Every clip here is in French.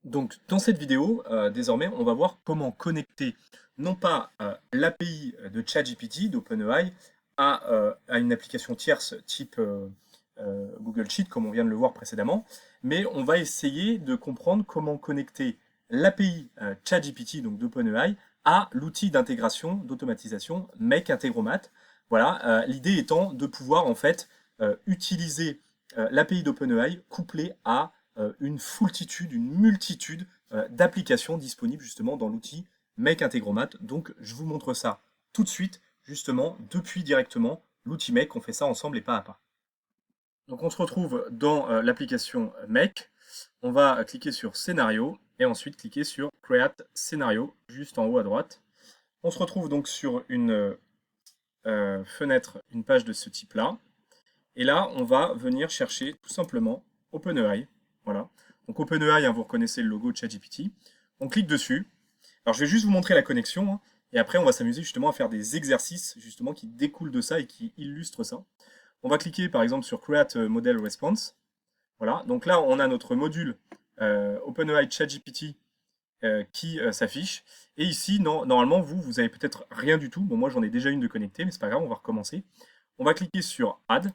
Donc, dans cette vidéo, désormais, on va voir comment connecter non pas l'API de ChatGPT, d'OpenAI, à une application tierce type Google Sheet, comme on vient de le voir précédemment, mais on va essayer de comprendre comment connecter l'API ChatGPT, donc d'OpenAI, à l'outil d'intégration, d'automatisation Make Integromat. Voilà, l'idée étant de pouvoir en fait utiliser l'API d'OpenAI couplée à une foultitude, une multitude d'applications disponibles justement dans l'outil Make Integromat. Donc je vous montre ça tout de suite, justement, depuis directement l'outil Make. On fait ça ensemble et pas à pas. Donc on se retrouve dans l'application Make. On va cliquer sur Scénario et ensuite cliquer sur Create Scénario juste en haut à droite. On se retrouve donc sur une fenêtre, une page de ce type-là. Et là, on va venir chercher tout simplement OpenAI. Voilà. Donc OpenAI, hein, vous reconnaissez le logo de ChatGPT. On clique dessus. Alors je vais juste vous montrer la connexion, hein, et après on va s'amuser justement à faire des exercices justement qui découlent de ça et qui illustrent ça. On va cliquer par exemple sur Create Model Response. Voilà. Donc là, on a notre module OpenAI ChatGPT qui s'affiche. Et ici, normalement, vous avez peut-être rien du tout. Bon, moi j'en ai déjà une de connectée, mais c'est pas grave, on va recommencer. On va cliquer sur Add.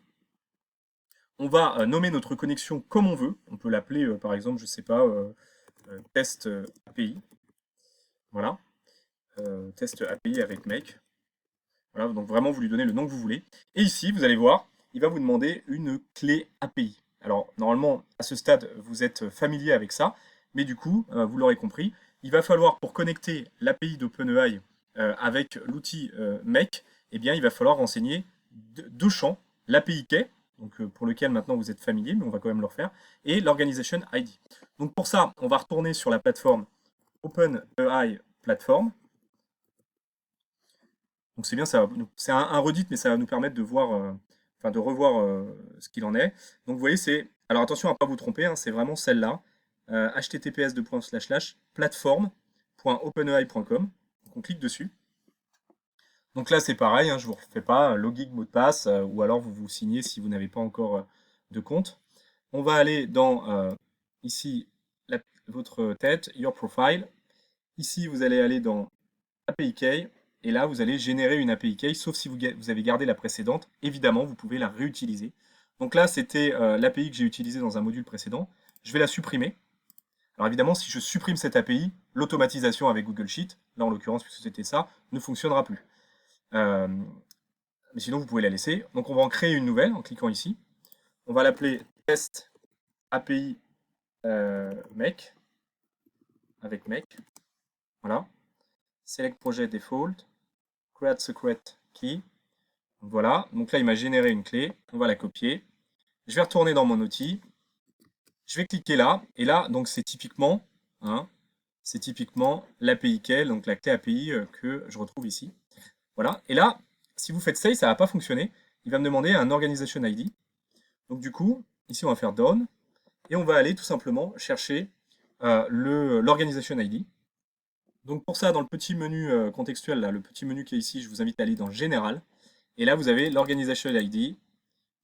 On va nommer notre connexion comme on veut. On peut l'appeler, par exemple, je sais pas, test API. Voilà, test API avec make. Voilà, donc vraiment, vous lui donnez le nom que vous voulez. Et ici, vous allez voir, il va vous demander une clé API. Alors, normalement, à ce stade, vous êtes familier avec ça, mais du coup, vous l'aurez compris, il va falloir, pour connecter l'API d'OpenAI avec l'outil Make, eh bien, il va falloir renseigner deux champs, l'API key, donc pour lequel maintenant vous êtes familier, mais on va quand même le refaire, et l'Organization ID. Donc pour ça, on va retourner sur la plateforme OpenAI Platform. Donc c'est bien, c'est un redit, mais ça va nous permettre de voir, enfin de revoir ce qu'il en est. Donc vous voyez, alors attention à ne pas vous tromper, hein, c'est vraiment celle-là, https://platform.openai.com. Donc on clique dessus. Donc là c'est pareil, hein, je ne vous refais pas, login, mot de passe, ou alors vous vous signez si vous n'avez pas encore de compte. On va aller dans ici votre tête, Your Profile. Ici vous allez aller dans API Key. Et là, vous allez générer une API Key, sauf si vous avez gardé la précédente. Évidemment, vous pouvez la réutiliser. Donc là, c'était l'API que j'ai utilisée dans un module précédent. Je vais la supprimer. Alors évidemment, si je supprime cette API, l'automatisation avec Google Sheet, là en l'occurrence, puisque c'était ça, ne fonctionnera plus. Euh, mais sinon, vous pouvez la laisser. Donc on va en créer une nouvelle en cliquant ici. On va l'appeler test API make, avec make. Voilà. Select project default, create secret key. Voilà, donc là il m'a généré une clé, on va la copier. Je vais retourner dans mon outil, je vais cliquer là, et là donc hein, c'est typiquement l'API key, donc la clé API que je retrouve ici. Voilà, et là, si vous faites save, ça ne va pas fonctionner. Il va me demander un Organization ID. Donc du coup, ici on va faire down, et on va aller tout simplement chercher l'Organization ID. Donc pour ça, dans le petit menu contextuel, là, le petit menu qui est ici, je vous invite à aller dans Général. Et là, vous avez l'Organization ID.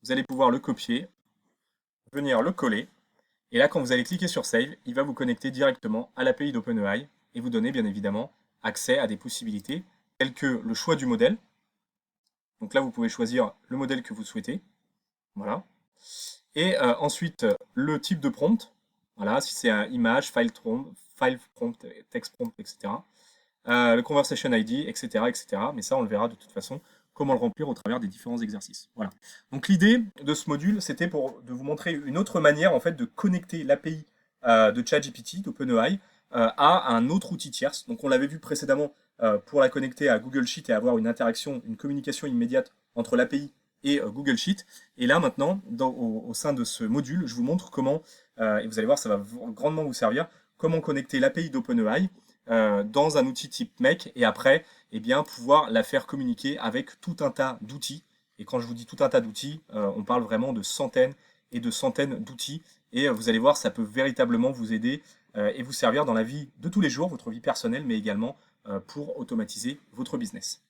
Vous allez pouvoir le copier, venir le coller. Et là, quand vous allez cliquer sur Save, il va vous connecter directement à l'API d'OpenAI et vous donner bien évidemment accès à des possibilités telles que le choix du modèle. Donc là, vous pouvez choisir le modèle que vous souhaitez. Voilà. Et ensuite, le type de prompt. Voilà, si c'est un image, file prompt, text prompt, etc. Le conversation ID, etc., etc. Mais ça, on le verra de toute façon, comment le remplir au travers des différents exercices. Voilà. Donc l'idée de ce module, c'était de vous montrer une autre manière en fait de connecter l'API de ChatGPT, d'OpenAI, à un autre outil tierce. Donc on l'avait vu précédemment pour la connecter à Google Sheet et avoir une interaction, une communication immédiate entre l'API et Google Sheet. Et là maintenant, au sein de ce module, je vous montre comment, et vous allez voir, ça va grandement vous servir, comment connecter l'API d'OpenAI dans un outil type Make et après eh bien, pouvoir la faire communiquer avec tout un tas d'outils. Et quand je vous dis tout un tas d'outils, on parle vraiment de centaines et de centaines d'outils. Et vous allez voir, ça peut véritablement vous aider et vous servir dans la vie de tous les jours, votre vie personnelle, mais également pour automatiser votre business.